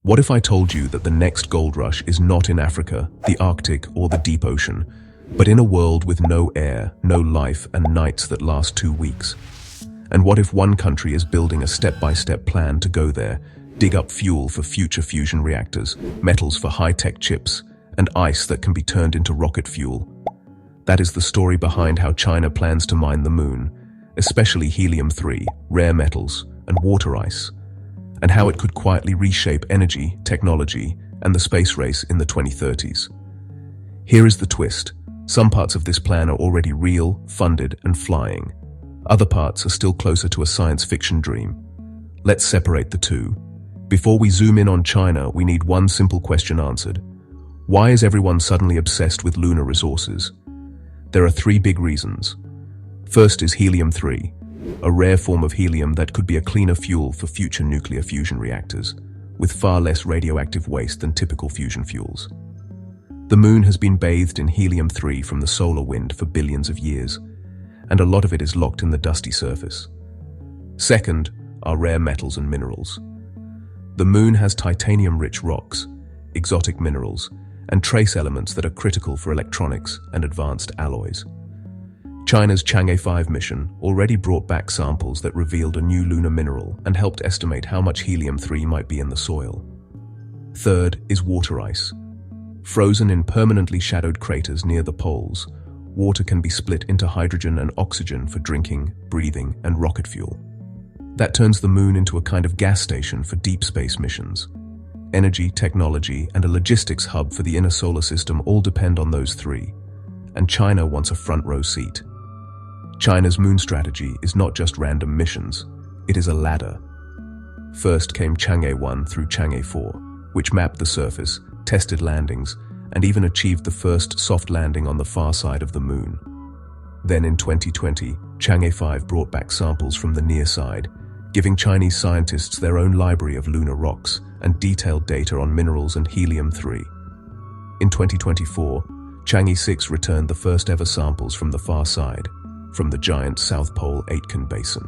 What if I told you that the next gold rush is not in Africa, the Arctic, or the deep ocean, but in a world with no air, no life, and nights that last 2 weeks? And what if one country is building a step-by-step plan to go there, dig up fuel for future fusion reactors, metals for high-tech chips, and ice that can be turned into rocket fuel? That is the story behind how China plans to mine the moon, especially helium-3, rare metals, and water ice, and how it could quietly reshape energy, technology, and the space race in the 2030s. Here is the twist. Some parts of this plan are already real, funded, and flying. Other parts are still closer to a science fiction dream. Let's separate the two. Before we zoom in on China, we need one simple question answered. Why is everyone suddenly obsessed with lunar resources? There are 3 big reasons. First is helium-3, a rare form of helium that could be a cleaner fuel for future nuclear fusion reactors, with far less radioactive waste than typical fusion fuels. The moon has been bathed in helium-3 from the solar wind for billions of years, and a lot of it is locked in the dusty surface. Second are rare metals and minerals. The moon has titanium-rich rocks, exotic minerals, and trace elements that are critical for electronics and advanced alloys. China's Chang'e 5 mission already brought back samples that revealed a new lunar mineral and helped estimate how much helium-3 might be in the soil. Third is water ice. Frozen in permanently shadowed craters near the poles, water can be split into hydrogen and oxygen for drinking, breathing, and rocket fuel. That turns the moon into a kind of gas station for deep space missions. Energy, technology, and a logistics hub for the inner solar system all depend on those 3, and China wants a front-row seat. China's moon strategy is not just random missions, it is a ladder. First came Chang'e 1 through Chang'e 4, which mapped the surface, tested landings, and even achieved the first soft landing on the far side of the moon. Then in 2020, Chang'e 5 brought back samples from the near side, giving Chinese scientists their own library of lunar rocks and detailed data on minerals and helium-3. In 2024, Chang'e 6 returned the first ever samples from the far side, from the giant South Pole Aitken Basin.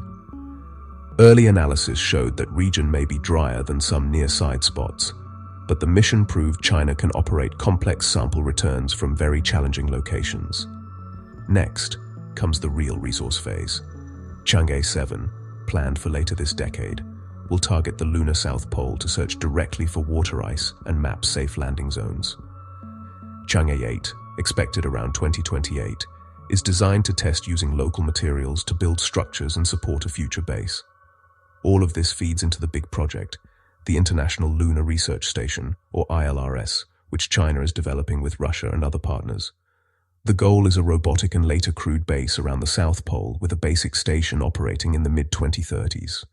Early analysis showed that region may be drier than some near-side spots, but the mission proved China can operate complex sample returns from very challenging locations. Next comes the real resource phase. Chang'e 7, planned for later this decade, will target the lunar South Pole to search directly for water ice and map safe landing zones. Chang'e 8, expected around 2028, is designed to test using local materials to build structures and support a future base. All of this feeds into the big project, the International Lunar Research Station, or ILRS, which China is developing with Russia and other partners. The goal is a robotic and later crewed base around the South Pole with a basic station operating in the mid-2030s.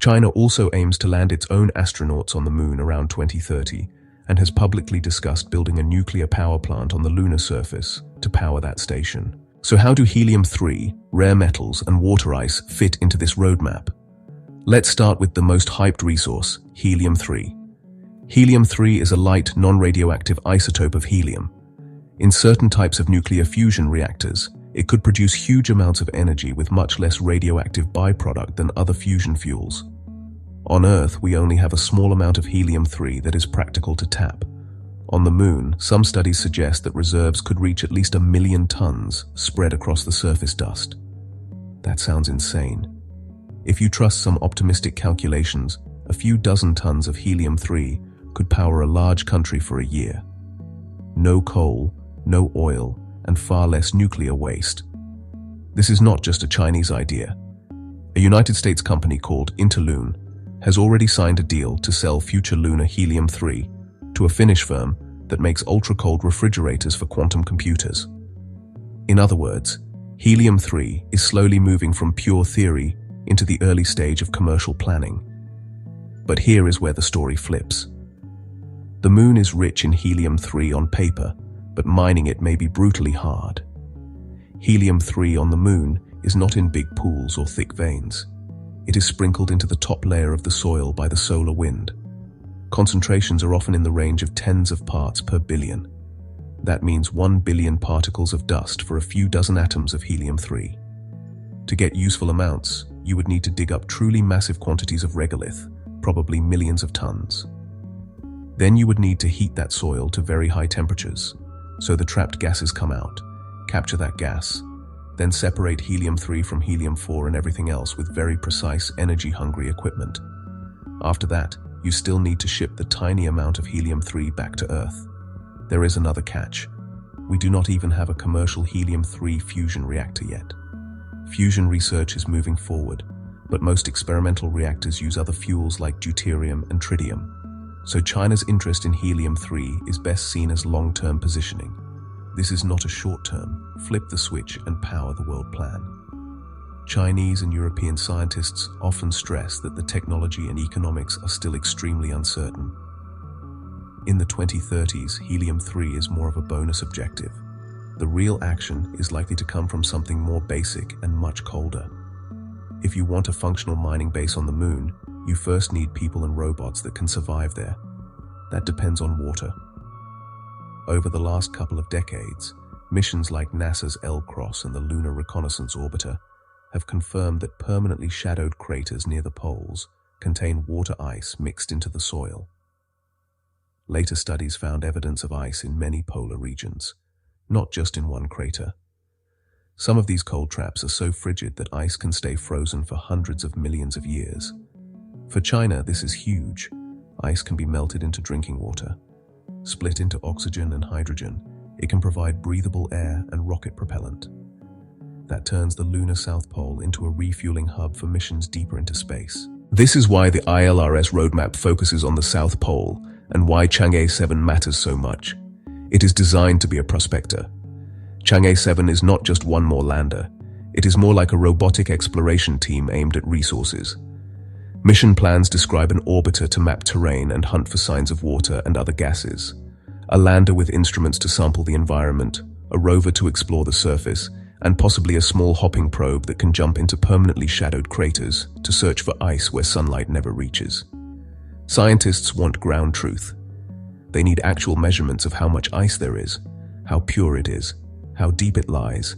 China also aims to land its own astronauts on the moon around 2030 and has publicly discussed building a nuclear power plant on the lunar surface to power that station. So how do helium-3, rare metals, and water ice fit into this roadmap? Let's start with the most hyped resource, helium-3. Helium-3 is a light, non-radioactive isotope of helium. In certain types of nuclear fusion reactors, it could produce huge amounts of energy with much less radioactive byproduct than other fusion fuels. On Earth, we only have a small amount of helium-3 that is practical to tap. On the moon, some studies suggest that reserves could reach at least 1 million tons spread across the surface dust. That sounds insane. If you trust some optimistic calculations, a few dozen tons of helium-3 could power a large country for a year. No coal, no oil, and far less nuclear waste. This is not just a Chinese idea. A United States company called Interloon has already signed a deal to sell future lunar helium-3 to a Finnish firm that makes ultra-cold refrigerators for quantum computers. In other words, helium-3 is slowly moving from pure theory into the early stage of commercial planning. But here is where the story flips. The moon is rich in helium-3 on paper, but mining it may be brutally hard. Helium-3 on the moon is not in big pools or thick veins. It is sprinkled into the top layer of the soil by the solar wind. Concentrations are often in the range of tens of parts per billion. That means 1 billion particles of dust for a few dozen atoms of helium-3. To get useful amounts, you would need to dig up truly massive quantities of regolith, probably millions of tons. Then you would need to heat that soil to very high temperatures, so the trapped gases come out, capture that gas, then separate helium-3 from helium-4 and everything else with very precise, energy-hungry equipment. After that, you still need to ship the tiny amount of helium-3 back to Earth. There is another catch. We do not even have a commercial helium-3 fusion reactor yet. Fusion research is moving forward, but most experimental reactors use other fuels like deuterium and tritium. So China's interest in helium-3 is best seen as long-term positioning. This is not a short-term, flip the switch and power the world plan. Chinese and European scientists often stress that the technology and economics are still extremely uncertain. In the 2030s, helium-3 is more of a bonus objective. The real action is likely to come from something more basic and much colder. If you want a functional mining base on the moon, you first need people and robots that can survive there. That depends on water. Over the last couple of decades, missions like NASA's L-CROSS and the Lunar Reconnaissance Orbiter have confirmed that permanently shadowed craters near the poles contain water ice mixed into the soil. Later studies found evidence of ice in many polar regions, not just in one crater. Some of these cold traps are so frigid that ice can stay frozen for hundreds of millions of years. For China, this is huge. Ice can be melted into drinking water. Split into oxygen and hydrogen, it can provide breathable air and rocket propellant. That turns the lunar South Pole into a refueling hub for missions deeper into space. This is why the ILRS roadmap focuses on the South Pole and why Chang'e 7 matters so much. It is designed to be a prospector. Chang'e 7 is not just one more lander. It is more like a robotic exploration team aimed at resources. Mission plans describe an orbiter to map terrain and hunt for signs of water and other gases, a lander with instruments to sample the environment, a rover to explore the surface, and possibly a small hopping probe that can jump into permanently shadowed craters to search for ice where sunlight never reaches. Scientists want ground truth. They need actual measurements of how much ice there is, how pure it is, how deep it lies,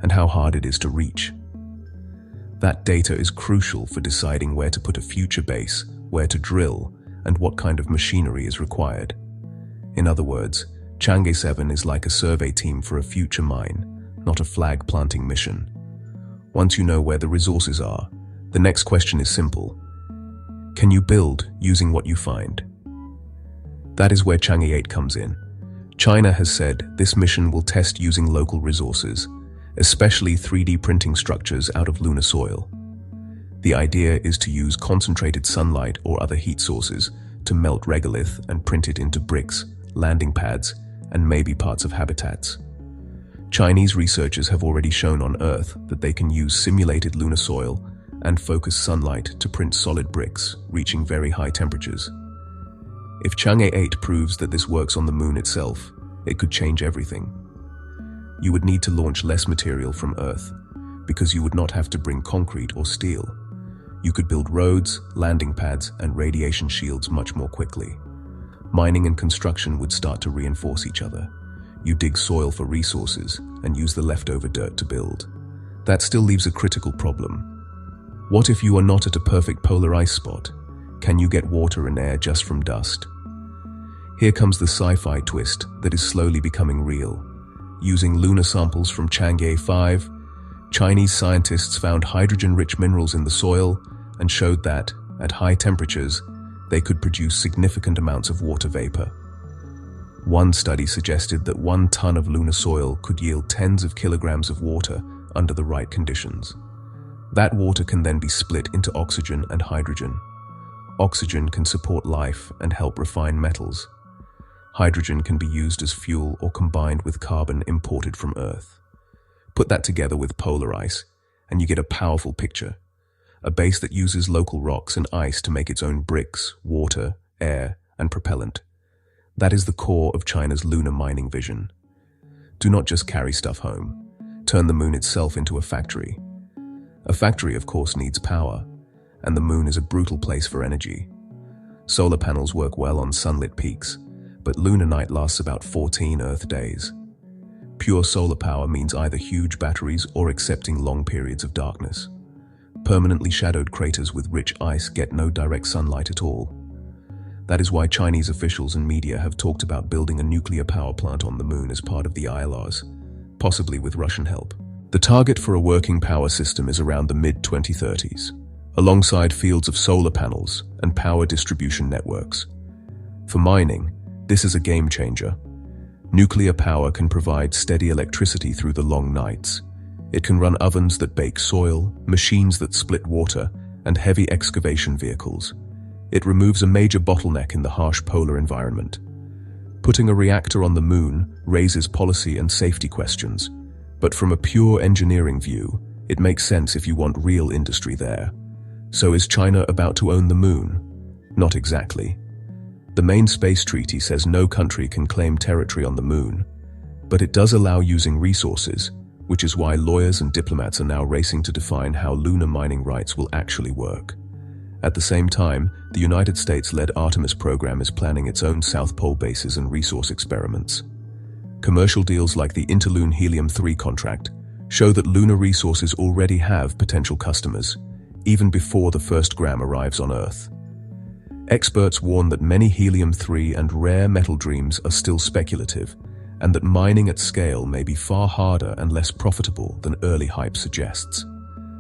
and how hard it is to reach. That data is crucial for deciding where to put a future base, where to drill, and what kind of machinery is required. In other words, Chang'e 7 is like a survey team for a future mine, not a flag-planting mission. Once you know where the resources are, the next question is simple. Can you build using what you find? That is where Chang'e 8 comes in. China has said this mission will test using local resources, especially 3D printing structures out of lunar soil. The idea is to use concentrated sunlight or other heat sources to melt regolith and print it into bricks, landing pads, and maybe parts of habitats. Chinese researchers have already shown on Earth that they can use simulated lunar soil and focused sunlight to print solid bricks, reaching very high temperatures. If Chang'e 8 proves that this works on the moon itself, it could change everything. You would need to launch less material from Earth, because you would not have to bring concrete or steel. You could build roads, landing pads, and radiation shields much more quickly. Mining and construction would start to reinforce each other. You dig soil for resources and use the leftover dirt to build. That still leaves a critical problem. What if you are not at a perfect polar ice spot? Can you get water and air just from dust? Here comes the sci-fi twist that is slowly becoming real. Using lunar samples from Chang'e 5, Chinese scientists found hydrogen-rich minerals in the soil and showed that, at high temperatures, they could produce significant amounts of water vapor. One study suggested that 1 ton of lunar soil could yield tens of kilograms of water under the right conditions. That water can then be split into oxygen and hydrogen. Oxygen can support life and help refine metals. Hydrogen can be used as fuel or combined with carbon imported from Earth. Put that together with polar ice, and you get a powerful picture. A base that uses local rocks and ice to make its own bricks, water, air, and propellant. That is the core of China's lunar mining vision. Do not just carry stuff home. Turn the moon itself into a factory. A factory, of course, needs power, and the moon is a brutal place for energy. Solar panels work well on sunlit peaks, but lunar night lasts about 14 Earth days. Pure solar power means either huge batteries or accepting long periods of darkness. Permanently shadowed craters with rich ice get no direct sunlight at all. That is why Chinese officials and media have talked about building a nuclear power plant on the moon as part of the ILRs, possibly with Russian help. The target for a working power system is around the mid-2030s, alongside fields of solar panels and power distribution networks. For mining, this is a game changer. Nuclear power can provide steady electricity through the long nights. It can run ovens that bake soil, machines that split water, and heavy excavation vehicles. It removes a major bottleneck in the harsh polar environment. Putting a reactor on the moon raises policy and safety questions, but from a pure engineering view, it makes sense if you want real industry there. So is China about to own the moon? Not exactly. The main space treaty says no country can claim territory on the moon, but it does allow using resources, which is why lawyers and diplomats are now racing to define how lunar mining rights will actually work. At the same time, the United States-led Artemis program is planning its own South Pole bases and resource experiments. Commercial deals like the Interlunar Helium-3 contract show that lunar resources already have potential customers, even before the first gram arrives on Earth. Experts warn that many helium-3 and rare metal dreams are still speculative, and that mining at scale may be far harder and less profitable than early hype suggests.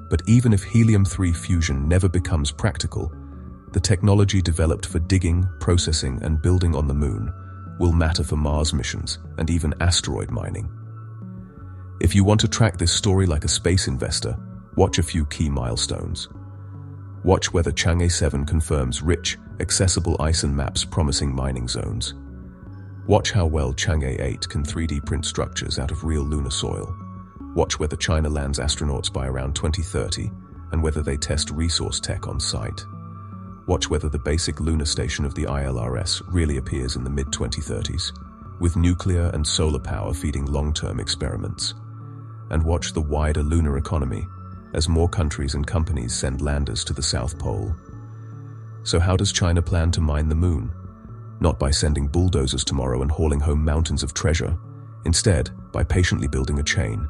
But even if helium-3 fusion never becomes practical, the technology developed for digging, processing, and building on the moon will matter for Mars missions and even asteroid mining. If you want to track this story like a space investor, watch a few key milestones. Watch whether Chang'e 7 confirms rich, accessible ice and maps promising mining zones. Watch how well Chang'e 8 can 3D print structures out of real lunar soil. Watch whether China lands astronauts by around 2030 and whether they test resource tech on site. Watch whether the basic lunar station of the ILRS really appears in the mid-2030s, with nuclear and solar power feeding long-term experiments. And watch the wider lunar economy as more countries and companies send landers to the South Pole. So how does China plan to mine the moon? Not by sending bulldozers tomorrow and hauling home mountains of treasure. Instead, by patiently building a chain.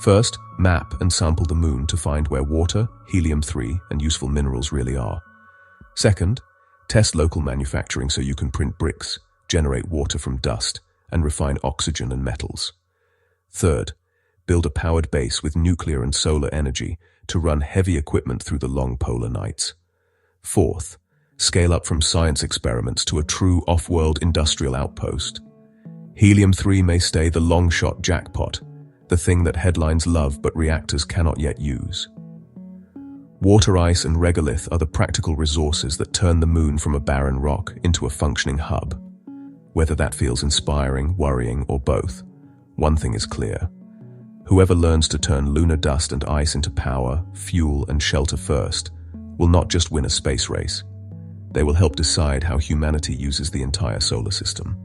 First, map and sample the moon to find where water, helium-3, and useful minerals really are. Second, test local manufacturing so you can print bricks, generate water from dust, and refine oxygen and metals. Third, build a powered base with nuclear and solar energy to run heavy equipment through the long polar nights. Fourth, scale up from science experiments to a true off-world industrial outpost. Helium-3 may stay the long-shot jackpot, the thing that headlines love but reactors cannot yet use. Water ice and regolith are the practical resources that turn the moon from a barren rock into a functioning hub. Whether that feels inspiring, worrying, or both, one thing is clear. Whoever learns to turn lunar dust and ice into power, fuel, and shelter first will not just win a space race. They will help decide how humanity uses the entire solar system.